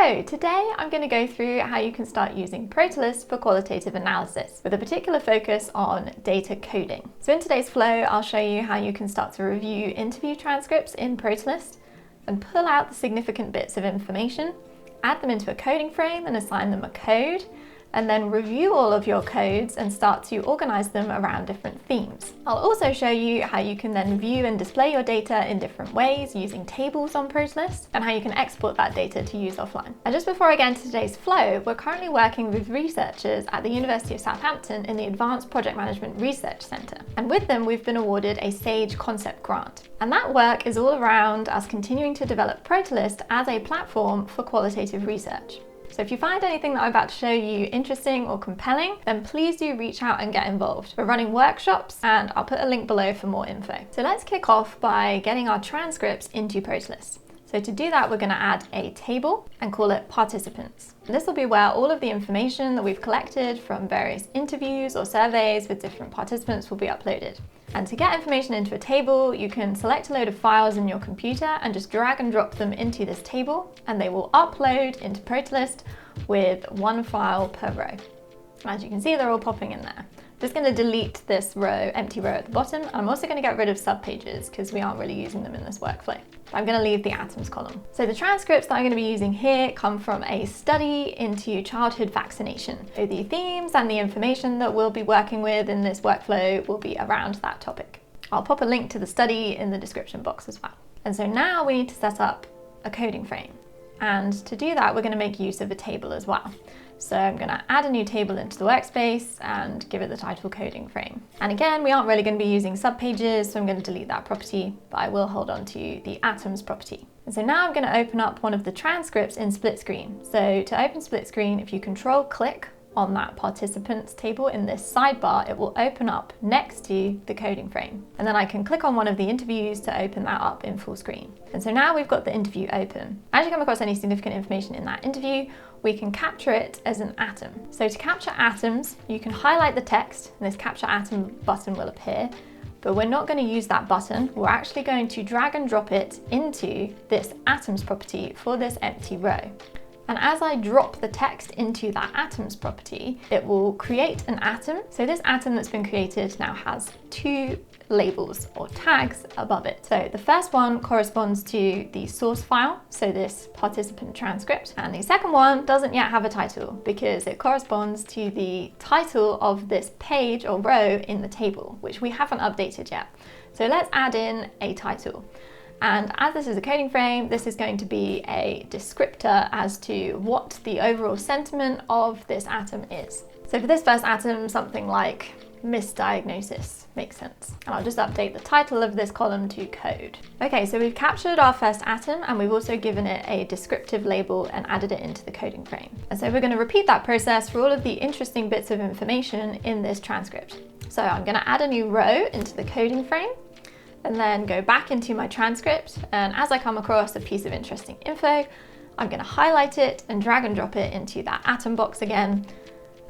So today I'm going to go through how you can start using Protolyst for qualitative analysis with a particular focus on data coding. So in today's flow, I'll show you how you can start to review interview transcripts in Protolyst and pull out the significant bits of information, add them into a coding frame and assign them a code, and then review all of your codes and start to organize them around different themes. I'll also show you how you can then view and display your data in different ways using tables on Protolyst and how you can export that data to use offline. And just before I get into today's flow, we're currently working with researchers at the University of Southampton in the Advanced Project Management Research Centre. And with them, we've been awarded a SAGE concept grant. And that work is all around us continuing to develop Protolyst as a platform for qualitative research. So if you find anything that I'm about to show you interesting or compelling, then please do reach out and get involved. We're running workshops and I'll put a link below for more info. So let's kick off by getting our transcripts into Protolyst. So to do that, we're going to add a table and call it participants. This will be where all of the information that we've collected from various interviews or surveys with different participants will be uploaded. And to get information into a table, you can select a load of files in your computer and just drag and drop them into this table, and they will upload into Protolyst with one file per row. As you can see, they're all popping in there. I'm just going to delete this empty row at the bottom. I'm also going to get rid of subpages because we aren't really using them in this workflow. I'm going to leave the atoms column. So the transcripts that I'm going to be using here come from a study into childhood vaccination. So the themes and the information that we'll be working with in this workflow will be around that topic. I'll pop a link to the study in the description box as well. And so now we need to set up a coding frame. And to do that, we're going to make use of a table as well. So I'm going to add a new table into the workspace and give it the title coding frame. And again, we aren't really going to be using subpages, so I'm going to delete that property, but I will hold on to the atoms property. And so now I'm going to open up one of the transcripts in split screen. So to open split screen, if you control-click on that participants table in this sidebar, it will open up next to the coding frame. And then I can click on one of the interviews to open that up in full screen. And so now we've got the interview open. As you come across any significant information in that interview, we can capture it as an atom. So to capture atoms, you can highlight the text and this capture atom button will appear, but we're not going to use that button. We're actually going to drag and drop it into this atoms property for this empty row. And as I drop the text into that atoms property, it will create an atom. So this atom that's been created now has two labels or tags above it. So the first one corresponds to the source file, so this participant transcript, and the second one doesn't yet have a title because it corresponds to the title of this page or row in the table, which we haven't updated yet. So let's add in a title. And as this is a coding frame, this is going to be a descriptor as to what the overall sentiment of this atom is. So for this first atom, something like misdiagnosis makes sense. And I'll just update the title of this column to code. Okay, so we've captured our first atom and we've also given it a descriptive label and added it into the coding frame. And so we're going to repeat that process for all of the interesting bits of information in this transcript. So I'm going to add a new row into the coding frame, and then go back into my transcript, and as I come across a piece of interesting info, I'm going to highlight it and drag and drop it into that atom box again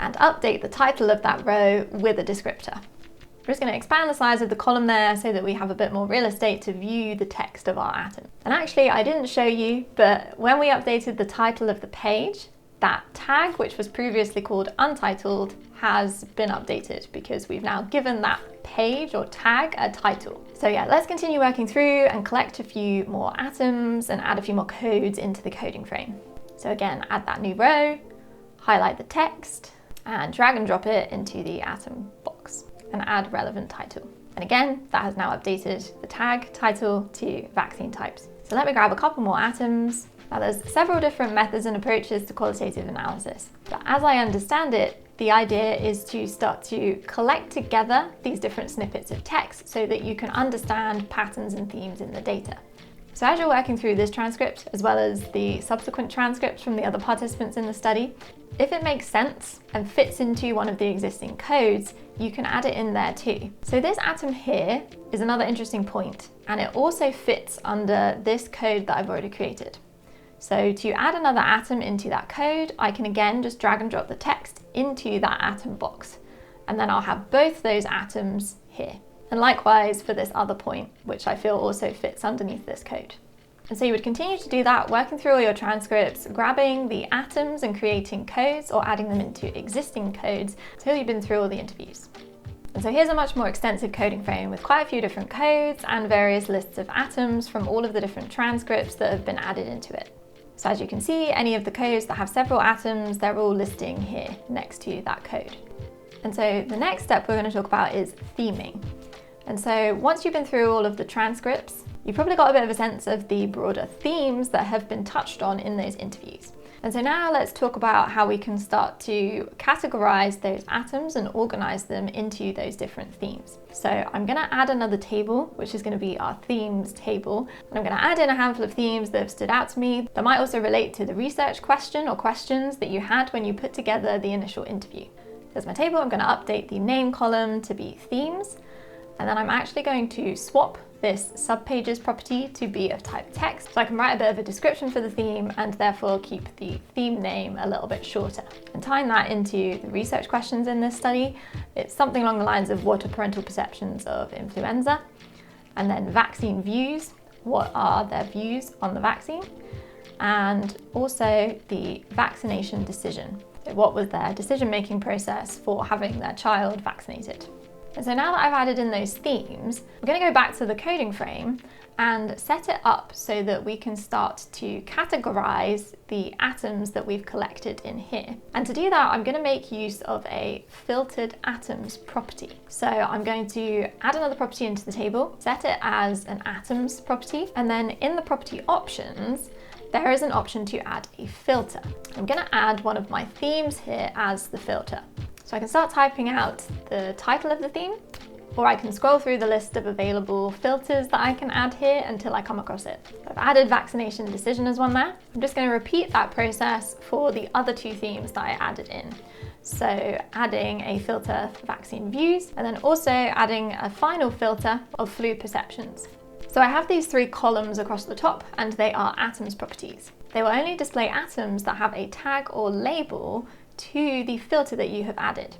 and update the title of that row with a descriptor. I'm just going to expand the size of the column there so that we have a bit more real estate to view the text of our atom. And actually, I didn't show you, but when we updated the title of the page, that tag, which was previously called untitled, has been updated because we've now given that page or tag a title. So yeah, let's continue working through and collect a few more atoms and add a few more codes into the coding frame. So again, add that new row, highlight the text, and drag and drop it into the atom box and add relevant title. And again, that has now updated the tag title to vaccine types. So let me grab a couple more atoms. Now there's several different methods and approaches to qualitative analysis, but as I understand it, the idea is to start to collect together these different snippets of text so that you can understand patterns and themes in the data. So as you're working through this transcript, as well as the subsequent transcripts from the other participants in the study, if it makes sense and fits into one of the existing codes, you can add it in there too. So this atom here is another interesting point, and it also fits under this code that I've already created. So to add another atom into that code, I can again just drag and drop the text into that atom box, and then I'll have both those atoms here. And likewise for this other point, which I feel also fits underneath this code. And so you would continue to do that, working through all your transcripts, grabbing the atoms and creating codes or adding them into existing codes until you've been through all the interviews. And so here's a much more extensive coding frame with quite a few different codes and various lists of atoms from all of the different transcripts that have been added into it. So as you can see, any of the codes that have several atoms, they're all listing here next to that code. And so the next step we're going to talk about is theming. And so once you've been through all of the transcripts, you've probably got a bit of a sense of the broader themes that have been touched on in those interviews. And so now let's talk about how we can start to categorize those atoms and organize them into those different themes. So I'm going to add another table, which is going to be our themes table. And I'm going to add in a handful of themes that have stood out to me that might also relate to the research question or questions that you had when you put together the initial interview. There's my table. I'm going to update the name column to be themes. And then I'm actually going to swap this subpages property to be of type text, so I can write a bit of a description for the theme and therefore keep the theme name a little bit shorter. And tying that into the research questions in this study, it's something along the lines of what are parental perceptions of influenza? And then vaccine views, what are their views on the vaccine? And also the vaccination decision. So what was their decision-making process for having their child vaccinated? And so now that I've added in those themes, we're going to go back to the coding frame and set it up so that we can start to categorize the atoms that we've collected in here. And to do that, I'm going to make use of a filtered atoms property. So I'm going to add another property into the table, set it as an atoms property, and then in the property options, there is an option to add a filter. I'm going to add one of my themes here as the filter. So I can start typing out the title of the theme, or I can scroll through the list of available filters that I can add here until I come across it. So I've added vaccination decision as one there. I'm just going to repeat that process for the other two themes that I added in. So adding a filter for vaccine views, and then also adding a final filter of flu perceptions. So I have these three columns across the top, and they are atoms properties. They will only display atoms that have a tag or label to the filter that you have added.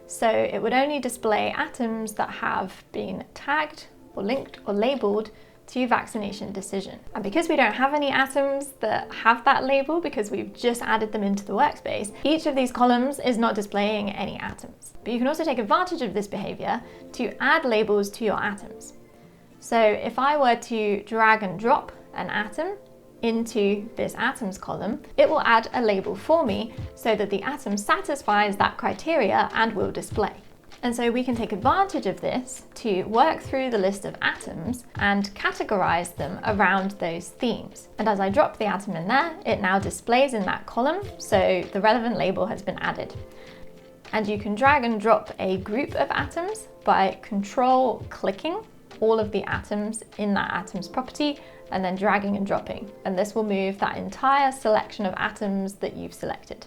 So it would only display atoms that have been tagged or linked or labeled to vaccination decision. And because we don't have any atoms that have that label because we've just added them into the workspace, each of these columns is not displaying any atoms. But you can also take advantage of this behavior to add labels to your atoms. So if I were to drag and drop an atom into this atoms column, it will add a label for me so that the atom satisfies that criteria and will display. And so we can take advantage of this to work through the list of atoms and categorize them around those themes. And as I drop the atom in there, it now displays in that column, so the relevant label has been added. And you can drag and drop a group of atoms by control-clicking all of the atoms in that atoms property and then dragging and dropping. And this will move that entire selection of atoms that you've selected.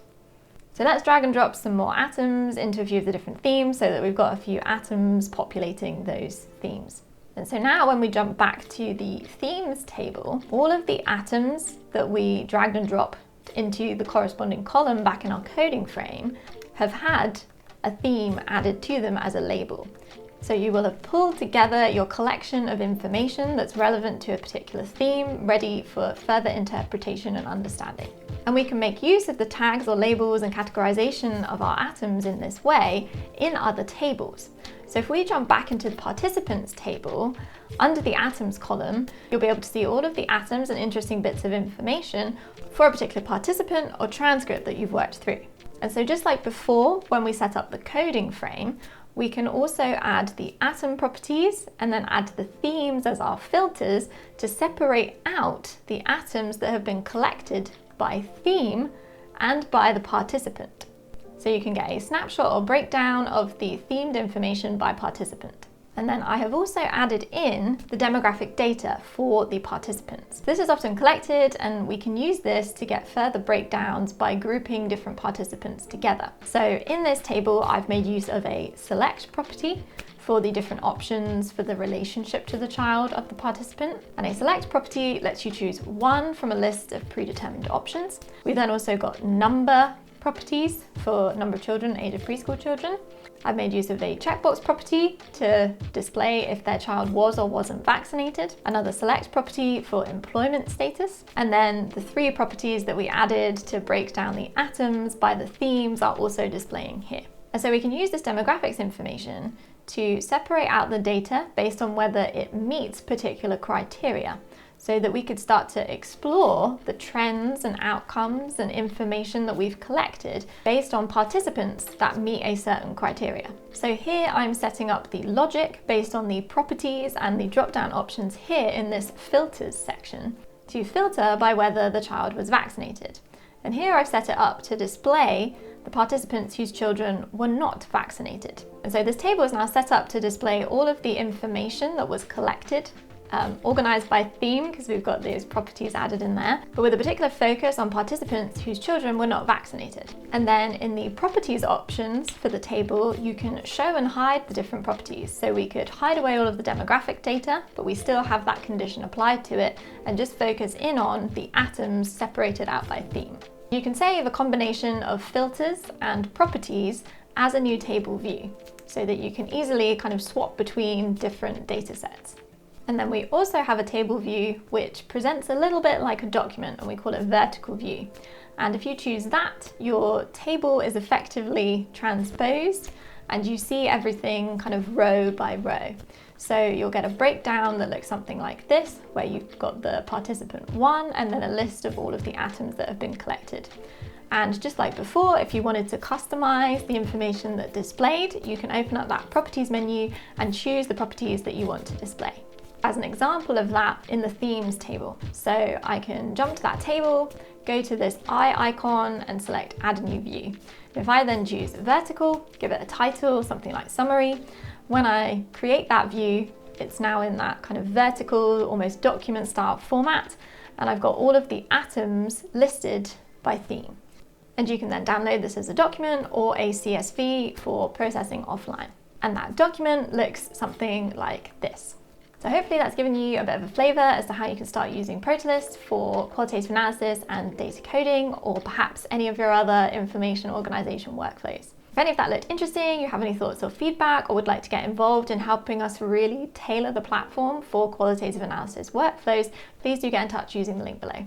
So let's drag and drop some more atoms into a few of the different themes so that we've got a few atoms populating those themes. And so now when we jump back to the themes table, all of the atoms that we dragged and dropped into the corresponding column back in our coding frame have had a theme added to them as a label. So you will have pulled together your collection of information that's relevant to a particular theme, ready for further interpretation and understanding. And we can make use of the tags or labels and categorization of our atoms in this way in other tables. So if we jump back into the participants table, under the atoms column, you'll be able to see all of the atoms and interesting bits of information for a particular participant or transcript that you've worked through. And so just like before, when we set up the coding frame, we can also add the atom properties and then add the themes as our filters to separate out the atoms that have been collected by theme and by the participant. So you can get a snapshot or breakdown of the themed information by participant. And then I have also added in the demographic data for the participants. This is often collected and we can use this to get further breakdowns by grouping different participants together. So in this table, I've made use of a select property for the different options for the relationship to the child of the participant. And a select property lets you choose one from a list of predetermined options. We then also got number properties for number of children, age of preschool children. I've made use of a checkbox property to display if their child was or wasn't vaccinated, another select property for employment status, and then the 3 properties that we added to break down the atoms by the themes are also displaying here. And so we can use this demographics information to separate out the data based on whether it meets particular criteria, so that we could start to explore the trends and outcomes and information that we've collected based on participants that meet a certain criteria. So here I'm setting up the logic based on the properties and the drop-down options here in this filters section to filter by whether the child was vaccinated. And here I've set it up to display the participants whose children were not vaccinated. And so this table is now set up to display all of the information that was collected, organized by theme, because we've got those properties added in there, but with a particular focus on participants whose children were not vaccinated. And then in the properties options for the table, you can show and hide the different properties. So we could hide away all of the demographic data, but we still have that condition applied to it and just focus in on the atoms separated out by theme. You can save a combination of filters and properties as a new table view, so that you can easily kind of swap between different data sets. And then we also have a table view which presents a little bit like a document, and we call it vertical view. And if you choose that, your table is effectively transposed and you see everything kind of row by row. So you'll get a breakdown that looks something like this, where you've got the participant 1 and then a list of all of the atoms that have been collected. And just like before, if you wanted to customize the information that displayed, you can open up that properties menu and choose the properties that you want to display. As an example of that in the themes table. So I can jump to that table, go to this eye icon and select add a new view. If I then choose vertical, give it a title, something like summary, when I create that view, it's now in that kind of vertical, almost document style format, and I've got all of the atoms listed by theme. And you can then download this as a document or a CSV for processing offline. And that document looks something like this. So hopefully that's given you a bit of a flavour as to how you can start using Protolyst for qualitative analysis and data coding, or perhaps any of your other information organisation workflows. If any of that looked interesting, you have any thoughts or feedback, or would like to get involved in helping us really tailor the platform for qualitative analysis workflows, please do get in touch using the link below.